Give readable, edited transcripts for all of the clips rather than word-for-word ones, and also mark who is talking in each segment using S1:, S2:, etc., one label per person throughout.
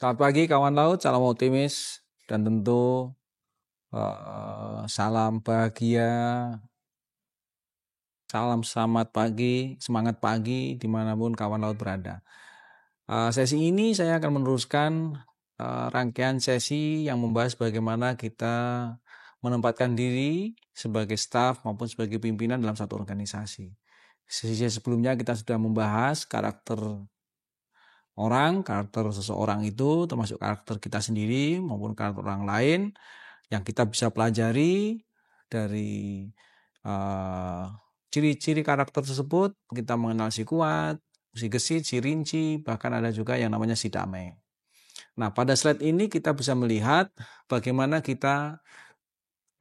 S1: Selamat pagi kawan laut, salam optimis dan tentu salam bahagia, salam selamat pagi, semangat pagi dimanapun kawan laut berada. Sesi ini saya akan meneruskan rangkaian sesi yang membahas bagaimana kita menempatkan diri sebagai staf maupun sebagai pimpinan dalam satu organisasi. Sesi sebelumnya kita sudah membahas karakter seseorang itu termasuk karakter kita sendiri maupun karakter orang lain yang kita bisa pelajari dari ciri-ciri karakter tersebut. Kita mengenal si kuat, si gesit, si rinci, bahkan ada juga yang namanya si damai. Nah, pada slide ini kita bisa melihat bagaimana kita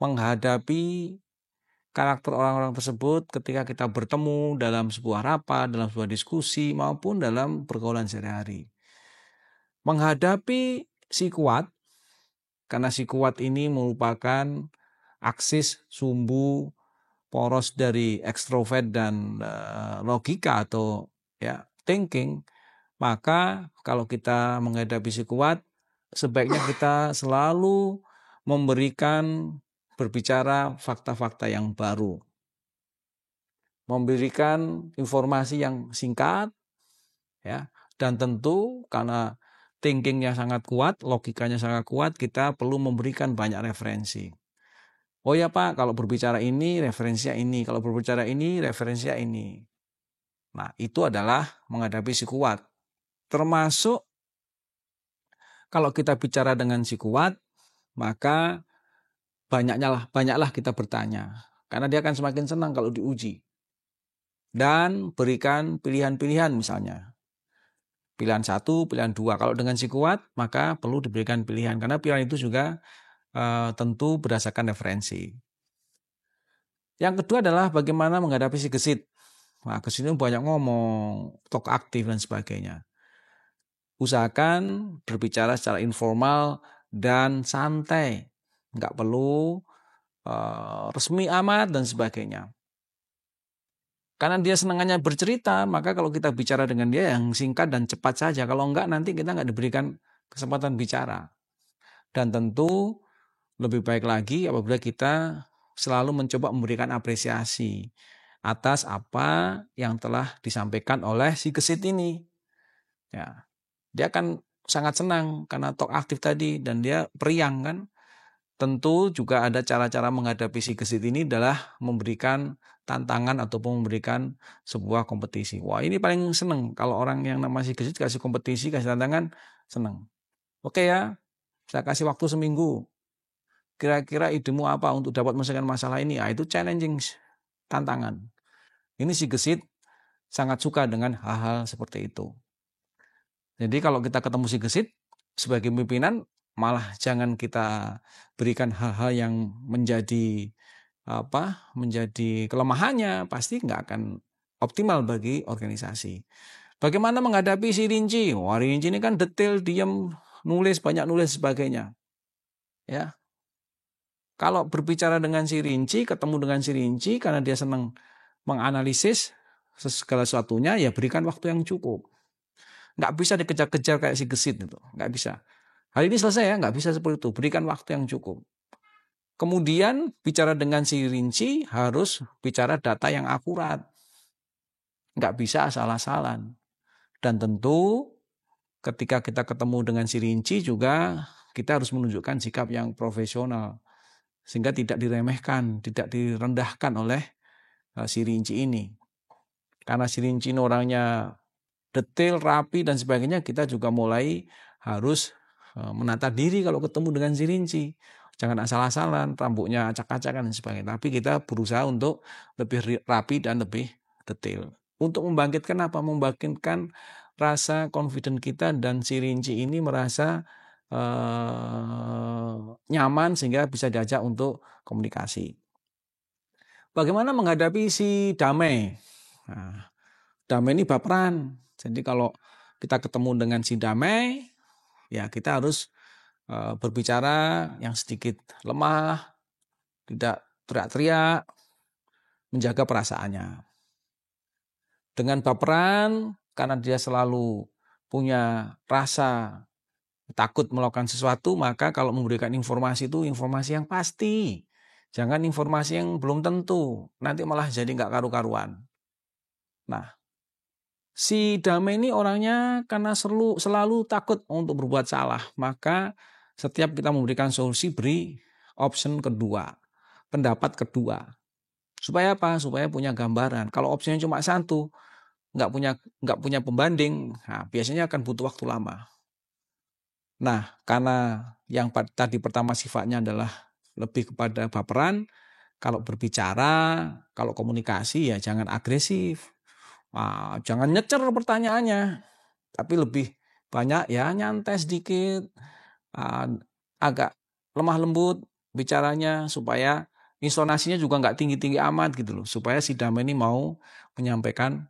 S1: menghadapi karakter orang-orang tersebut ketika kita bertemu dalam sebuah rapat, dalam sebuah diskusi, maupun dalam pergaulan sehari-hari. Menghadapi si kuat, karena si kuat ini merupakan aksis sumbu poros dari ekstrovert dan logika atau thinking, maka kalau kita menghadapi si kuat, sebaiknya kita selalu berbicara fakta-fakta yang baru, memberikan informasi yang singkat, dan tentu karena thinkingnya sangat kuat, logikanya sangat kuat, kita perlu memberikan banyak referensi. Oh ya Pak, kalau berbicara ini referensinya ini, kalau berbicara ini referensinya ini. Nah, itu adalah menghadapi si kuat. Termasuk kalau kita bicara dengan si kuat, maka banyaklah kita bertanya. Karena dia akan semakin senang kalau diuji. Dan berikan pilihan-pilihan misalnya. Pilihan 1, pilihan 2. Kalau dengan si kuat, maka perlu diberikan pilihan. Karena pilihan itu juga tentu berdasarkan referensi. Yang kedua adalah bagaimana menghadapi si gesit. Nah, gesit itu banyak ngomong, talk aktif dan sebagainya. Usahakan berbicara secara informal dan santai. Nggak perlu resmi amat dan sebagainya. Karena dia senangannya bercerita, maka kalau kita bicara dengan dia yang singkat dan cepat saja. Kalau enggak, nanti kita nggak diberikan kesempatan bicara. Dan tentu lebih baik lagi apabila kita selalu mencoba memberikan apresiasi atas apa yang telah disampaikan oleh si gesit ini. Ya, dia akan sangat senang karena talk aktif tadi dan dia periang kan. Tentu juga ada cara-cara menghadapi si gesit ini adalah memberikan tantangan ataupun memberikan sebuah kompetisi. Wah, ini paling seneng kalau orang yang namanya si gesit kasih kompetisi, kasih tantangan, seneng. Oke ya, saya kasih waktu seminggu. Kira-kira idemu apa untuk dapat menyelesaikan masalah ini? Itu challenging, tantangan. Ini si gesit sangat suka dengan hal-hal seperti itu. Jadi kalau kita ketemu si gesit sebagai pimpinan, malah jangan kita berikan hal-hal yang menjadi kelemahannya, pasti nggak akan optimal bagi organisasi. Bagaimana menghadapi si rinci? Wah, rinci ini kan detail, diam, banyak nulis sebagainya. Ya. Kalau berbicara dengan si rinci, ketemu dengan si rinci karena dia senang menganalisis segala sesuatunya, ya berikan waktu yang cukup. Nggak bisa dikejar-kejar kayak si gesit itu, nggak bisa. Hari ini selesai ya, nggak bisa seperti itu. Berikan waktu yang cukup. Kemudian bicara dengan si rinci harus bicara data yang akurat. Nggak bisa asal-asalan. Dan tentu ketika kita ketemu dengan si rinci juga kita harus menunjukkan sikap yang profesional. Sehingga tidak diremehkan, tidak direndahkan oleh si rinci ini. Karena si rinci ini orangnya detail, rapi dan sebagainya, kita juga mulai harus menata diri kalau ketemu dengan si rinci. Jangan asal-asalan, rambutnya acak-acakan dan sebagainya. Tapi kita berusaha untuk lebih rapi dan lebih detail. Untuk membangkitkan apa? Membangkitkan rasa confident kita dan si rinci ini merasa nyaman sehingga bisa diajak untuk komunikasi. Bagaimana menghadapi si damai? Nah, damai ini baperan. Jadi kalau kita ketemu dengan si damai, ya kita harus berbicara yang sedikit lemah, tidak teriak-teriak, menjaga perasaannya. Dengan baperan, karena dia selalu punya rasa takut melakukan sesuatu, maka kalau memberikan informasi itu informasi yang pasti. Jangan informasi yang belum tentu, nanti malah jadi nggak karu-karuan. Nah, si Damai ini orangnya karena selalu takut untuk berbuat salah, maka setiap kita memberikan solusi, beri option kedua, pendapat kedua. Supaya apa? Supaya punya gambaran. Kalau opsinya cuma satu, nggak punya pembanding, nah, biasanya akan butuh waktu lama. Nah, karena yang tadi pertama sifatnya adalah lebih kepada baperan, kalau berbicara, kalau komunikasi ya jangan agresif. Jangan nyecer pertanyaannya, tapi lebih banyak ya nyantai sedikit, agak lemah lembut bicaranya supaya intonasinya juga nggak tinggi-tinggi amat gitu loh, supaya si Damai ini mau menyampaikan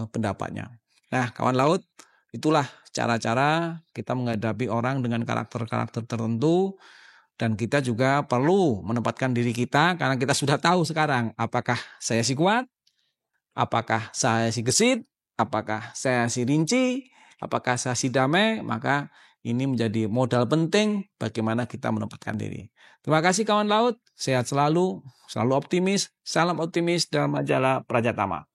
S1: pendapatnya. Nah, kawan laut, itulah cara-cara kita menghadapi orang dengan karakter-karakter tertentu, dan kita juga perlu menempatkan diri kita karena kita sudah tahu sekarang apakah saya si kuat, apakah saya si gesit, apakah saya si rinci, apakah saya si Damai, maka ini menjadi modal penting bagaimana kita menempatkan diri. Terima kasih kawan laut, sehat selalu, selalu optimis, salam optimis dalam majalah Prajatama.